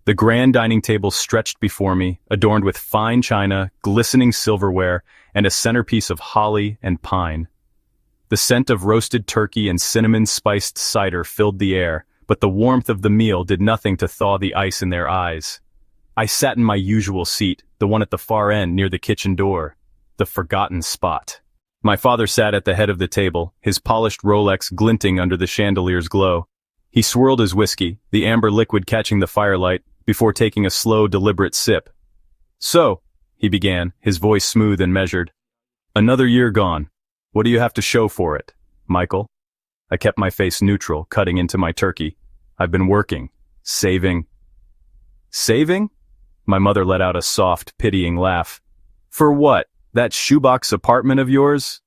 The grand dining table stretched before me, adorned with fine china, glistening silverware, and a centerpiece of holly and pine. The scent of roasted turkey and cinnamon-spiced cider filled the air, but the warmth of the meal did nothing to thaw the ice in their eyes. I sat in my usual seat, the one at the far end near the kitchen door, the forgotten spot. My father sat at the head of the table, his polished Rolex glinting under the chandelier's glow. He swirled his whiskey, the amber liquid catching the firelight, before taking a slow, deliberate sip. "So," he began, his voice smooth and measured. "Another year gone. What do you have to show for it, Michael?" I kept my face neutral, cutting into my turkey. "I've been working. Saving." "Saving?" My mother let out a soft, pitying laugh. "For what? That shoebox apartment of yours?"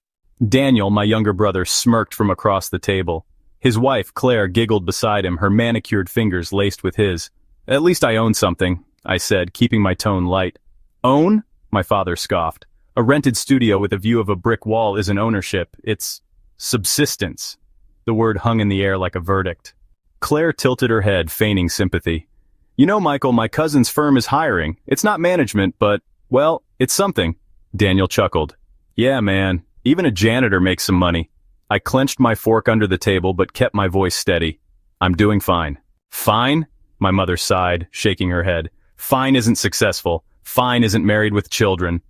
Daniel, my younger brother, smirked from across the table. His wife, Claire, giggled beside him, her manicured fingers laced with his. "At least I own something," I said, keeping my tone light. "Own?" my father scoffed. "A rented studio with a view of a brick wall isn't ownership, it's subsistence." The word hung in the air like a verdict. Claire tilted her head, feigning sympathy. "You know, Michael, my cousin's firm is hiring. It's not management, but, well, it's something." Daniel chuckled. "Yeah, man, even a janitor makes some money." I clenched my fork under the table but kept my voice steady. "I'm doing fine." "Fine?" My mother sighed, shaking her head. "Fine isn't successful. Fine isn't married with children."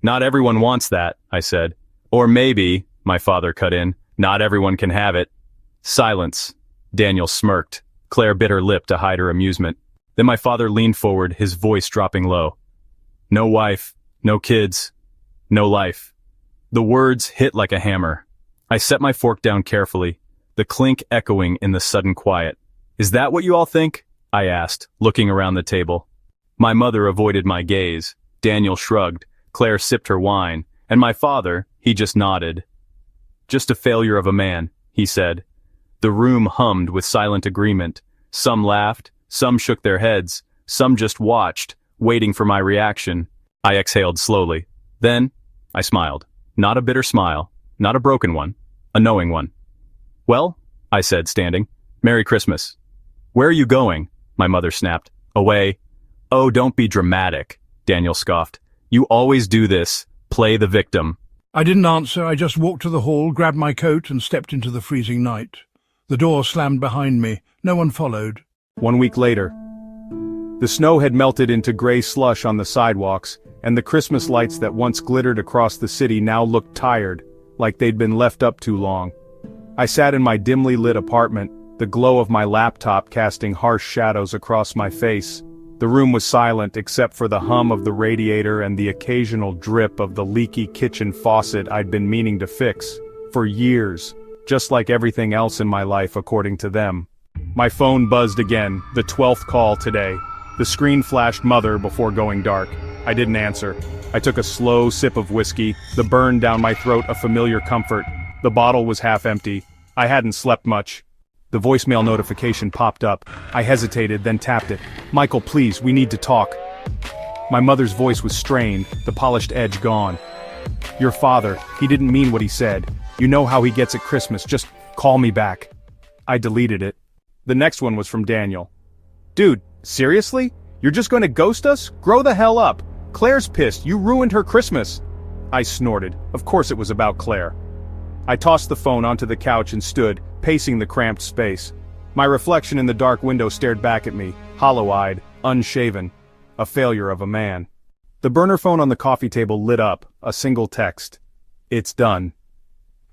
"Not everyone wants that," I said. "Or maybe," my father cut in, "not everyone can have it." Silence. Daniel smirked. Claire bit her lip to hide her amusement. Then my father leaned forward, his voice dropping low. "No wife, no kids, no life." The words hit like a hammer. I set my fork down carefully, the clink echoing in the sudden quiet. "Is that what you all think?" I asked, looking around the table. My mother avoided my gaze. Daniel shrugged. Claire sipped her wine. And my father, he just nodded. "Just a failure of a man," he said. The room hummed with silent agreement. Some laughed, some shook their heads, some just watched, waiting for my reaction. I exhaled slowly. Then, I smiled. Not a bitter smile, not a broken one, a knowing one. "Well," I said, standing, "Merry Christmas." "Where are you going?" my mother snapped. "Away." "Oh, don't be dramatic," Daniel scoffed. "You always do this, play the victim." I didn't answer. I just walked to the hall, grabbed my coat, and stepped into the freezing night. The door slammed behind me. No one followed. 1 week later. The snow had melted into gray slush on the sidewalks, and the Christmas lights that once glittered across the city now looked tired, like they'd been left up too long. I sat in my dimly lit apartment, the glow of my laptop casting harsh shadows across my face. The room was silent except for the hum of the radiator and the occasional drip of the leaky kitchen faucet I'd been meaning to fix, for years, just like everything else in my life according to them. My phone buzzed again, the 12th call today. The screen flashed "Mother" before going dark. I didn't answer. I took a slow sip of whiskey, the burn down my throat a familiar comfort. The bottle was half empty. I hadn't slept much. The voicemail notification popped up. I hesitated, then tapped it. "Michael, please, we need to talk." My mother's voice was strained, the polished edge gone. "Your father, he didn't mean what he said. You know how he gets at Christmas, just call me back." I deleted it. The next one was from Daniel. "Dude, seriously? You're just going to ghost us? Grow the hell up. Claire's pissed, you ruined her Christmas." I snorted. Of course it was about Claire. I tossed the phone onto the couch and stood, pacing the cramped space. My reflection in the dark window stared back at me, hollow-eyed, unshaven. A failure of a man. The burner phone on the coffee table lit up, a single text. "It's done."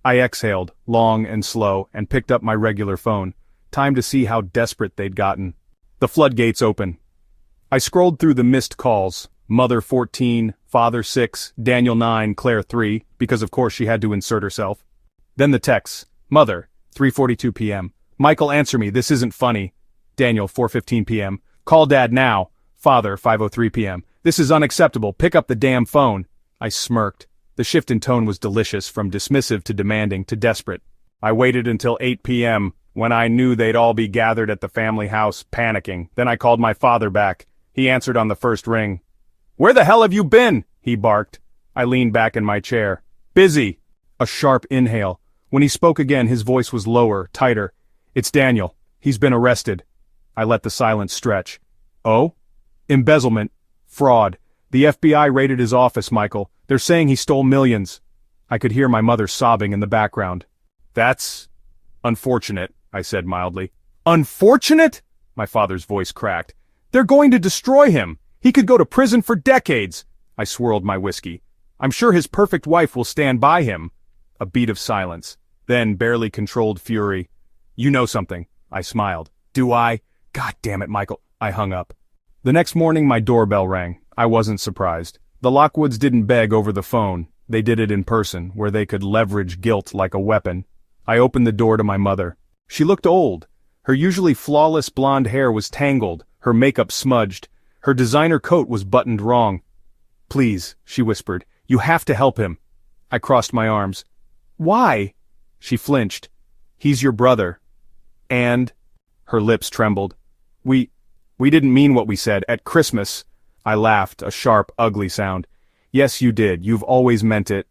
I exhaled, long and slow, and picked up my regular phone. Time to see how desperate they'd gotten. The floodgates open. I scrolled through the missed calls. Mother 14, Father 6, Daniel 9, Claire 3, because of course she had to insert herself. Then the texts. Mother, 3:42 p.m. "Michael, answer me, this isn't funny." Daniel, 4:15 p.m. "Call Dad now." Father, 5:03 p.m. "This is unacceptable, pick up the damn phone." I smirked. The shift in tone was delicious, from dismissive to demanding to desperate. I waited until 8 p.m., when I knew they'd all be gathered at the family house, panicking. Then I called my father back. He answered on the first ring. "Where the hell have you been?" he barked. I leaned back in my chair. "Busy." A sharp inhale. When he spoke again, his voice was lower, tighter. "It's Daniel. He's been arrested." I let the silence stretch. Oh? Embezzlement. Fraud. The FBI raided his office, Michael. They're saying he stole millions. I could hear my mother sobbing in the background. That's unfortunate, I said mildly. Unfortunate? My father's voice cracked. They're going to destroy him. He could go to prison for decades. I swirled my whiskey. I'm sure his perfect wife will stand by him. A beat of silence. Then barely controlled fury. You know something. I smiled. Do I? God damn it, Michael. I hung up. The next morning my doorbell rang. I wasn't surprised. The Lockwoods didn't beg over the phone. They did it in person, where they could leverage guilt like a weapon. I opened the door to my mother. She looked old. Her usually flawless blonde hair was tangled, her makeup smudged. Her designer coat was buttoned wrong. Please, she whispered, you have to help him. I crossed my arms. Why? She flinched. He's your brother. And? Her lips trembled. We didn't mean what we said at Christmas. I laughed, a sharp, ugly sound. Yes, you did. You've always meant it.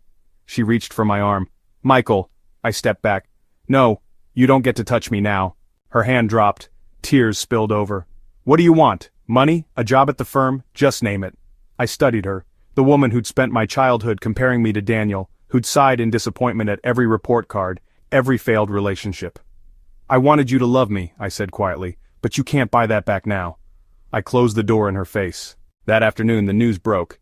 She reached for my arm. Michael. I stepped back. No, you don't get to touch me now. Her hand dropped. Tears spilled over. What do you want? Money? A job at the firm? Just name it. I studied her. The woman who'd spent my childhood comparing me to Daniel, who'd sighed in disappointment at every report card, every failed relationship. I wanted you to love me, I said quietly, but you can't buy that back now. I closed the door in her face. That afternoon the news broke.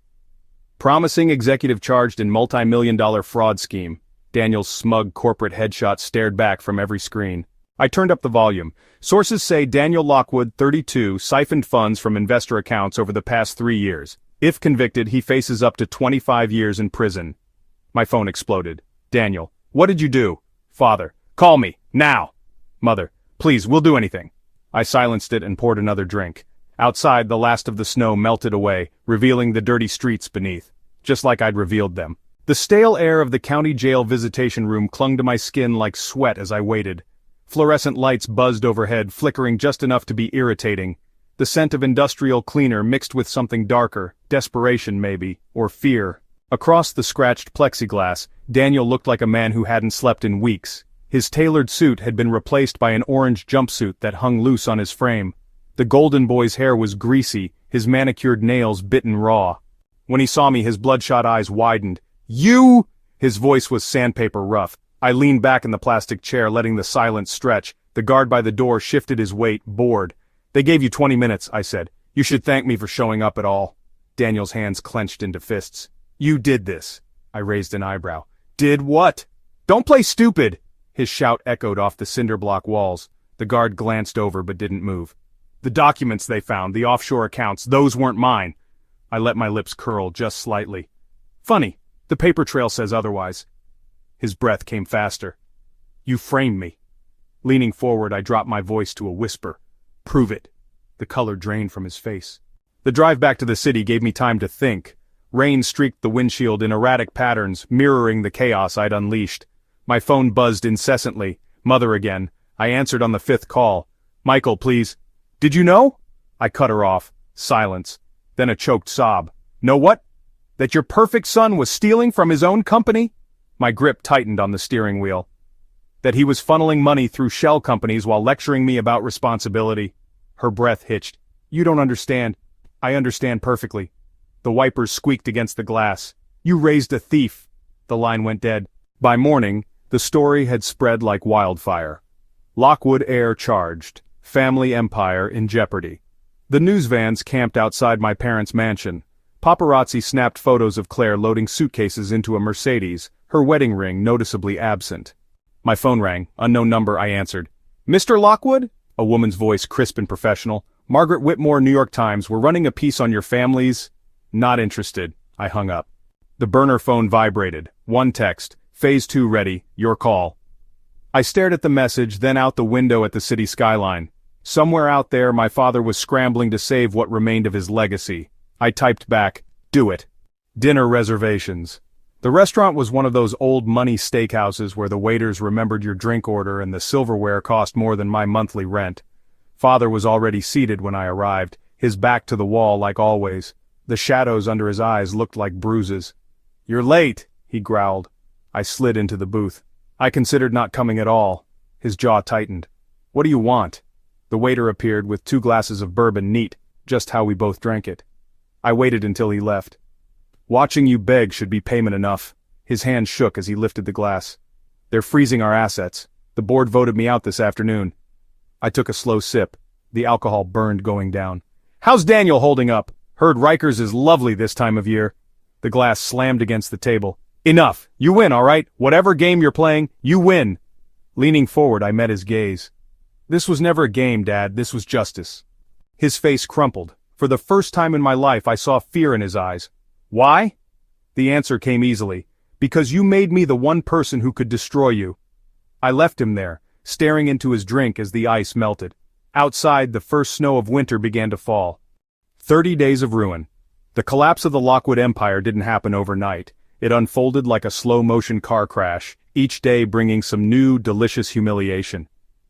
Promising executive charged in multi-million-dollar fraud scheme. Daniel's smug corporate headshot stared back from every screen. I turned up the volume. Sources say Daniel Lockwood, 32, siphoned funds from investor accounts over the past 3 years. If convicted, he faces up to 25 years in prison. My phone exploded. Daniel, what did you do? Father, call me, now. Mother, please, we'll do anything. I silenced it and poured another drink. Outside, the last of the snow melted away, revealing the dirty streets beneath, just like I'd revealed them. The stale air of the county jail visitation room clung to my skin like sweat as I waited. Fluorescent lights buzzed overhead, flickering just enough to be irritating. The scent of industrial cleaner mixed with something darker, desperation maybe, or fear. Across the scratched plexiglass, Daniel looked like a man who hadn't slept in weeks. His tailored suit had been replaced by an orange jumpsuit that hung loose on his frame. The golden boy's hair was greasy, his manicured nails bitten raw. When he saw me, his bloodshot eyes widened. You! His voice was sandpaper rough. I leaned back in the plastic chair, letting the silence stretch. The guard by the door shifted his weight, bored. They gave you 20 minutes, I said. You should thank me for showing up at all. Daniel's hands clenched into fists. You did this. I raised an eyebrow. Did what? Don't play stupid! His shout echoed off the cinder block walls. The guard glanced over but didn't move. The documents they found, the offshore accounts, those weren't mine. I let my lips curl just slightly. Funny, the paper trail says otherwise. His breath came faster. You framed me. Leaning forward, I dropped my voice to a whisper. Prove it. The color drained from his face. The drive back to the city gave me time to think. Rain streaked the windshield in erratic patterns, mirroring the chaos I'd unleashed. My phone buzzed incessantly. Mother again. I answered on the 5th call. Michael, please. Did you know? I cut her off. Silence. Then a choked sob. Know what? That your perfect son was stealing from his own company? My grip tightened on the steering wheel. That he was funneling money through shell companies while lecturing me about responsibility. Her breath hitched. You don't understand. I understand perfectly. The wipers squeaked against the glass. You raised a thief. The line went dead. By morning, the story had spread like wildfire. Lockwood heir charged. Family empire in jeopardy. The news vans camped outside my parents' mansion. Paparazzi snapped photos of Claire loading suitcases into a Mercedes, her wedding ring noticeably absent. My phone rang. Unknown number, I answered. Mr. Lockwood? A woman's voice, crisp and professional. Margaret Whitmore, New York Times. We're running a piece on your families. Not interested. I hung up. The burner phone vibrated. One text. Phase 2 ready. Your call. I stared at the message, then out the window at the city skyline. Somewhere out there, my father was scrambling to save what remained of his legacy. I typed back, do it. Dinner reservations. The restaurant was one of those old money steakhouses where the waiters remembered your drink order and the silverware cost more than my monthly rent. Father was already seated when I arrived, his back to the wall like always. The shadows under his eyes looked like bruises. You're late, he growled. I slid into the booth. I considered not coming at all. His jaw tightened. What do you want? The waiter appeared with 2 glasses of bourbon neat. just how we both drank it. I waited until he left. Watching you beg should be payment enough. His hand shook as he lifted the glass. They're freezing our assets. The board voted me out this afternoon. I took a slow sip. The alcohol burned going down. How's Daniel holding up? Heard Rikers is lovely this time of year. The glass slammed against the table. Enough! You win, all right? Whatever game you're playing, you win! Leaning forward, I met his gaze. This was never a game, Dad. This was justice. His face crumpled. For the first time in my life, I saw fear in his eyes. Why? The answer came easily. Because you made me the one person who could destroy you. I left him there, staring into his drink as the ice melted. Outside, the first snow of winter began to fall. 30 days of ruin. The collapse of the Lockwood Empire didn't happen overnight. It unfolded like a slow-motion car crash, each day bringing some new, delicious humiliation.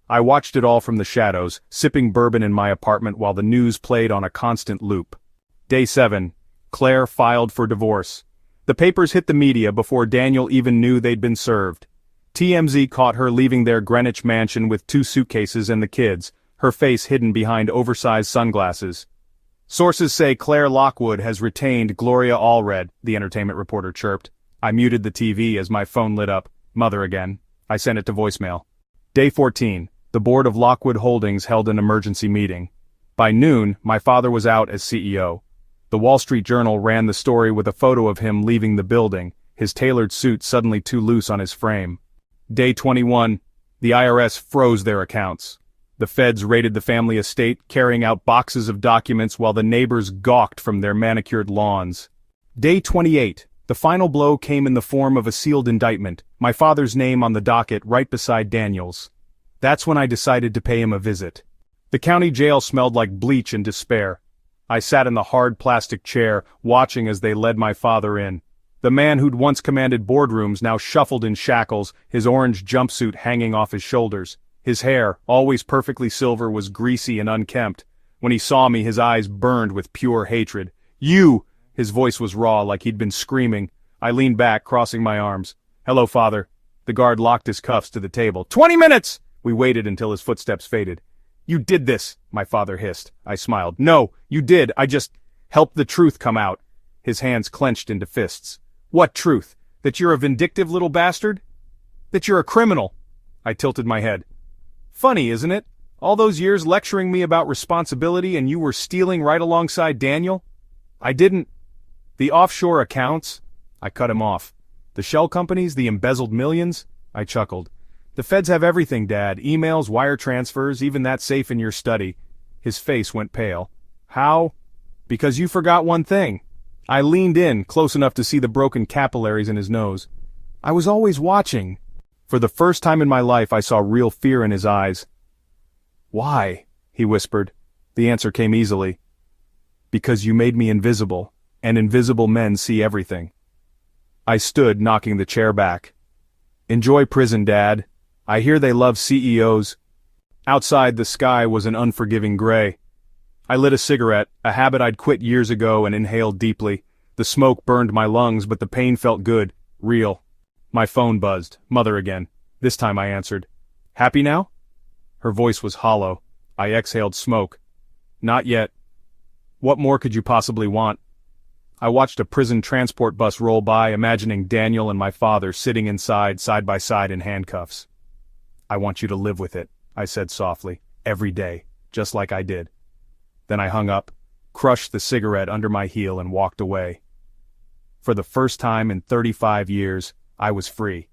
I watched it all from the shadows, sipping bourbon in my apartment while the news played on a constant loop. Day 7. Claire filed for divorce. The papers hit the media before Daniel even knew they'd been served. TMZ caught her leaving their Greenwich mansion with 2 suitcases and the kids, her face hidden behind oversized sunglasses. Sources say Claire Lockwood has retained Gloria Allred, the entertainment reporter chirped. I muted the TV as my phone lit up. Mother again. I sent it to voicemail. Day 14. The board of Lockwood Holdings held an emergency meeting. By noon, my father was out as CEO. The Wall Street Journal ran the story with a photo of him leaving the building, his tailored suit suddenly too loose on his frame. Day 21. The IRS froze their accounts. The feds raided the family estate, carrying out boxes of documents while the neighbors gawked from their manicured lawns. Day 28. The final blow came in the form of a sealed indictment, my father's name on the docket right beside Daniel's. That's when I decided to pay him a visit. The county jail smelled like bleach and despair. I sat in the hard plastic chair, watching as they led my father in. The man who'd once commanded boardrooms now shuffled in shackles, his orange jumpsuit hanging off his shoulders. His hair, always perfectly silver, was greasy and unkempt. When he saw me, his eyes burned with pure hatred. You! His voice was raw, like he'd been screaming. I leaned back, crossing my arms. Hello, Father. The guard locked his cuffs to the table. 20 minutes! We waited until his footsteps faded. You did this, my father hissed. I smiled. No, you did. I just helped the truth come out. His hands clenched into fists. What truth? That you're a vindictive little bastard? That you're a criminal? I tilted my head. Funny, isn't it? All those years lecturing me about responsibility and you were stealing right alongside Daniel? I didn't. The offshore accounts? I cut him off. The shell companies, the embezzled millions? I chuckled. The feds have everything, Dad. Emails, wire transfers, even that safe in your study. His face went pale. How? Because you forgot one thing. I leaned in, close enough to see the broken capillaries in his nose. I was always watching. For the first time in my life, I saw real fear in his eyes. Why? He whispered. The answer came easily. Because you made me invisible, and invisible men see everything. I stood, knocking the chair back. Enjoy prison, Dad. I hear they love CEOs. Outside, the sky was an unforgiving gray. I lit a cigarette, a habit I'd quit years ago, and inhaled deeply. The smoke burned my lungs, but the pain felt good, real. My phone buzzed. Mother again. This time I answered. Happy now? Her voice was hollow. I exhaled smoke. Not yet. What more could you possibly want? I watched a prison transport bus roll by, imagining Daniel and my father sitting inside, side by side in handcuffs. I want you to live with it, I said softly, every day, just like I did. Then I hung up, crushed the cigarette under my heel and walked away. For the first time in 35 years, I was free.